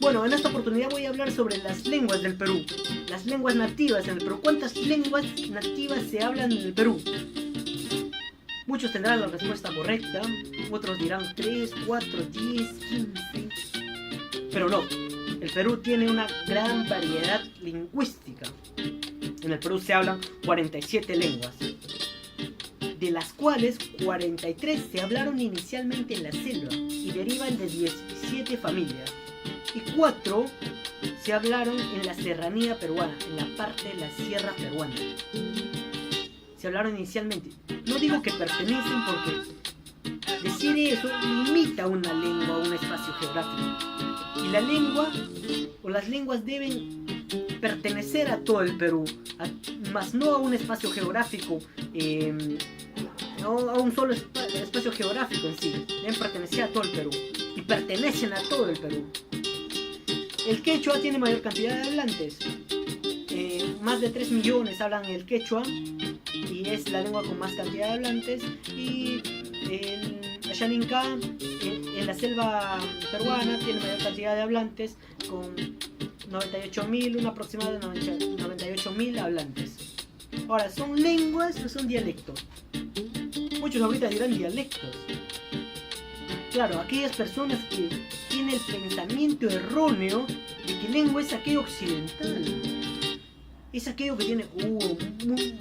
Bueno, en esta oportunidad voy a hablar sobre las lenguas del Perú. Las lenguas nativas en el Perú. ¿Cuántas lenguas nativas se hablan en el Perú? Muchos tendrán la respuesta correcta, otros dirán 3, 4, 10, 15. Pero no, el Perú tiene una gran variedad lingüística. En el Perú se hablan 47 lenguas, de las cuales 43 se hablaron inicialmente en la selva y derivan de 17 familias, y 4 se hablaron en la serranía peruana, en la parte de la sierra peruana. Se hablaron inicialmente. No digo que pertenecen, porque decir eso limita una lengua, un espacio geográfico. Y la lengua o las lenguas deben pertenecer a todo el Perú, más no a un espacio geográfico, no a un solo espacio geográfico en sí. Deben pertenecer a todo el Perú y pertenecen a todo el Perú. El quechua tiene mayor cantidad de hablantes. Más de 3 millones hablan el quechua y es la lengua con más cantidad de hablantes. Y el Xaninca en la selva peruana tiene mayor cantidad de hablantes, con 98.000, un aproximado de 98.000 hablantes. Ahora, ¿son lenguas o son dialectos? Muchos ahorita dirán dialectos. Claro, aquellas personas que tienen el pensamiento erróneo de que lengua es aquello occidental. Es aquello que tiene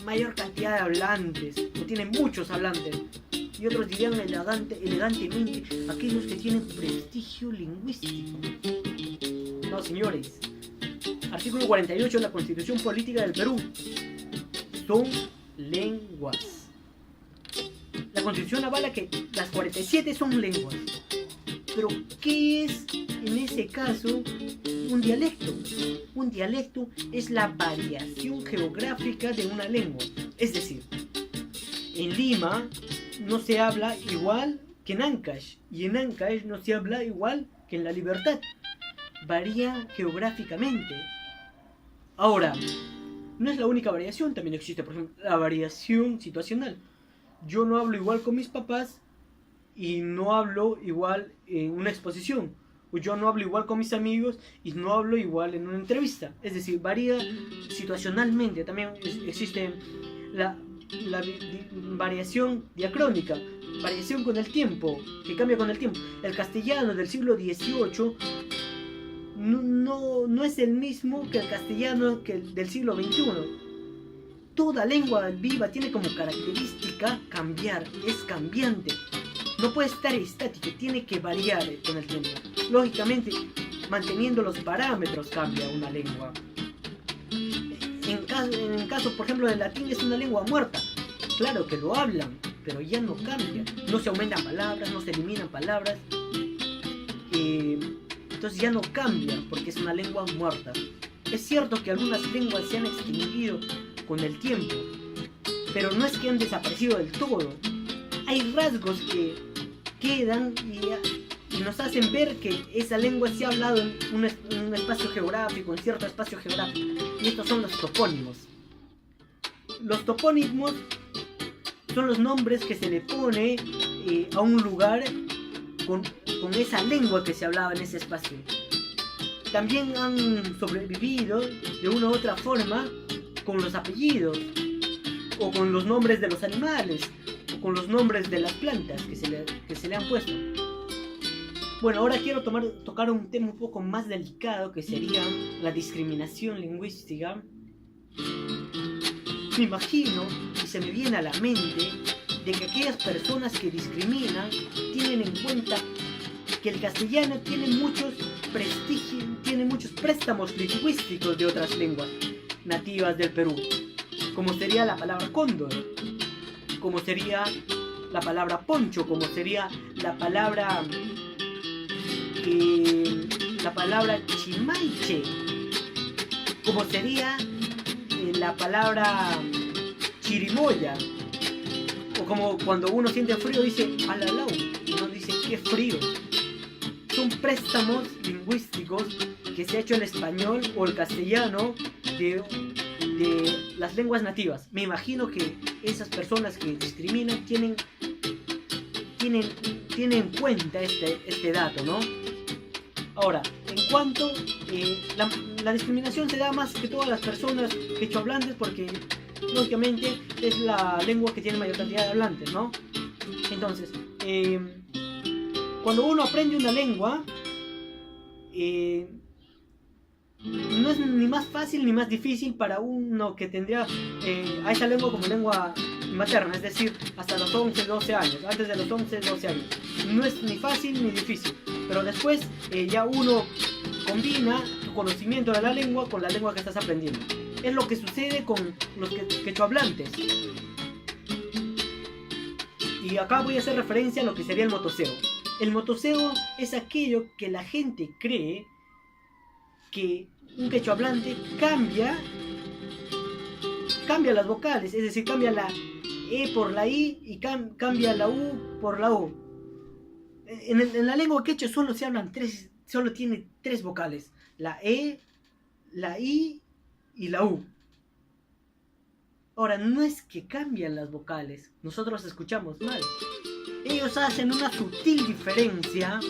mayor cantidad de hablantes, o tiene muchos hablantes. Y otros dirían elegantemente aquellos que tienen prestigio lingüístico. No, señores. Artículo 48 de la Constitución Política del Perú. Son lenguas. La Constitución avala que las 47 son lenguas. Pero, ¿qué es en ese caso un dialecto? Un dialecto es la variación geográfica de una lengua. Es decir, en Lima no se habla igual que en Ancash, y en Ancash no se habla igual que en La Libertad. Varía geográficamente. Ahora, no es la única variación, también existe, por ejemplo, la variación situacional. Yo no hablo igual con mis papás y no hablo igual en una exposición. O yo no hablo igual con mis amigos y no hablo igual en una entrevista. Es decir, varía situacionalmente. También existe la variación diacrónica, variación con el tiempo, que cambia con el tiempo. El castellano del siglo XVIII no es el mismo que el castellano del siglo XXI. Toda lengua viva tiene como característica cambiar, es cambiante. No puede estar estático, tiene que variar con el tiempo. Lógicamente, manteniendo los parámetros cambia una lengua. En caso, por ejemplo, del latín es una lengua muerta. Claro que lo hablan, pero ya no cambia. No se aumentan palabras, no se eliminan palabras. Entonces ya no cambia, porque es una lengua muerta. Es cierto que algunas lenguas se han extinguido con el tiempo, pero no es que han desaparecido del todo. Hay rasgos que quedan y nos hacen ver que esa lengua se ha hablado en un espacio geográfico, en cierto espacio geográfico. Y estos son los topónimos. Los topónimos son los nombres que se le pone a un lugar con esa lengua que se hablaba en ese espacio. También han sobrevivido de una u otra forma con los apellidos, o con los nombres de los animales, o con los nombres de las plantas que se le han puesto. Bueno, ahora quiero tocar un tema un poco más delicado, que sería la discriminación lingüística. Me imagino y se me viene a la mente de que aquellas personas que discriminan tienen en cuenta que el castellano tiene muchos préstamos lingüísticos de otras lenguas nativas del Perú, como sería la palabra cóndor, como sería la palabra poncho, como sería la palabra chimaiche, como sería la palabra chirimoya, o como cuando uno siente frío dice alalau, y uno dice qué frío. Son préstamos lingüísticos que se ha hecho el español o el castellano de las lenguas nativas. Me imagino que esas personas que discriminan tienen en cuenta este dato, ¿no? Ahora, en cuanto la discriminación se da más que todas las personas quechohablantes, porque lógicamente es la lengua que tiene mayor cantidad de hablantes, ¿no? Entonces, cuando uno aprende una lengua, no es ni más fácil ni más difícil para uno que tendría a esa lengua como lengua materna, es decir, hasta los 11, 12 años, antes de los 11, 12 años. No es ni fácil ni difícil, pero después ya uno combina tu conocimiento de la lengua con la lengua que estás aprendiendo. Es lo que sucede con los quechohablantes. Y acá voy a hacer referencia a lo que sería el motoseo. El motoseo es aquello que la gente cree que un quechohablante cambia las vocales, es decir, cambia la E por la I y cambia la U por la O. En la lengua quechua solo se hablan solo tiene tres vocales: la E, la I y la U. Ahora, no es que cambian las vocales, nosotros escuchamos mal. Ellos hacen una sutil diferencia.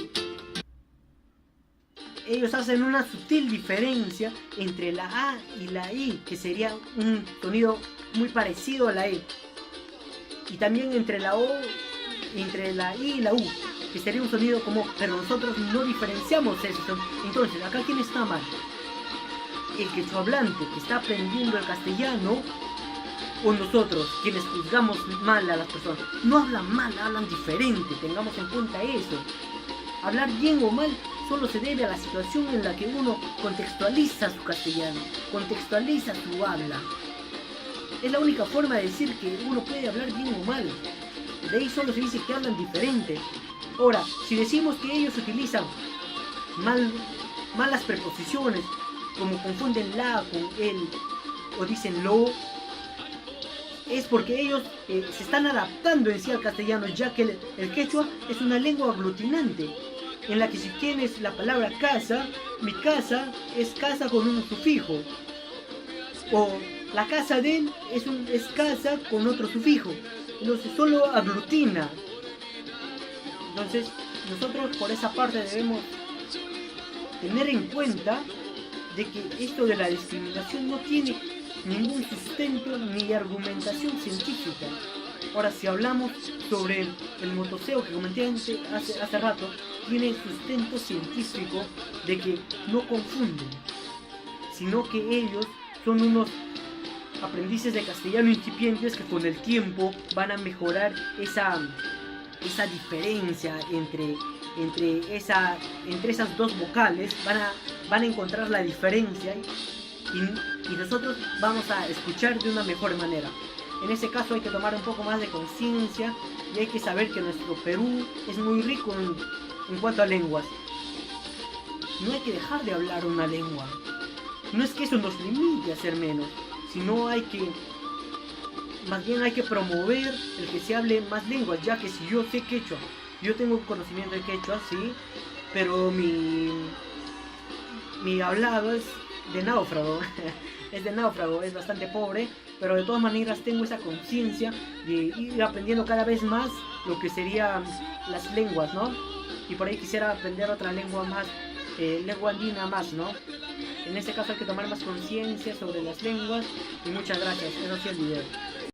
Entre la A y la I, que sería un sonido muy parecido a la E. Y también entre la O, entre la I y la U, que sería un sonido como, pero nosotros no diferenciamos eso. Entonces, acá ¿quién está mal? El quechohablante que está aprendiendo el castellano, o nosotros, quienes juzgamos mal a las personas. No hablan mal, hablan diferente, tengamos en cuenta eso. Hablar bien o mal solo se debe a la situación en la que uno contextualiza su castellano, contextualiza su habla. Es la única forma de decir que uno puede hablar bien o mal. De ahí solo se dice que hablan diferente. Ahora, si decimos que ellos utilizan malas preposiciones, como confunden la con el, o dicen lo, es porque ellos se están adaptando en sí al castellano, ya que el quechua es una lengua aglutinante, en la que si tienes la palabra casa, mi casa es casa con un sufijo, o la casa de él es casa con otro sufijo. Entonces solo aglutina. Entonces nosotros por esa parte debemos tener en cuenta de que esto de la discriminación no tiene ningún sustento ni argumentación científica. Ahora, si hablamos sobre el motoseo que comenté hace rato, tiene sustento científico de que no confunden, sino que ellos son unos aprendices de castellano incipientes que con el tiempo van a mejorar esa diferencia entre esas dos vocales, van a encontrar la diferencia y nosotros vamos a escuchar de una mejor manera. En ese caso hay que tomar un poco más de conciencia y hay que saber que nuestro Perú es muy rico en cuanto a lenguas. No hay que dejar de hablar una lengua. No es que eso nos limite a ser menos, sino más bien hay que promover el que se hable más lenguas, ya que si yo sé quechua, yo tengo conocimiento de quechua, sí, pero mi hablado es de náufrago, es bastante pobre, pero de todas maneras tengo esa conciencia de ir aprendiendo cada vez más lo que serían las lenguas, ¿no? Y por ahí quisiera aprender otra lengua más, lengua andina más, ¿no? En este caso hay que tomar más conciencia sobre las lenguas y muchas gracias, eso sí el video.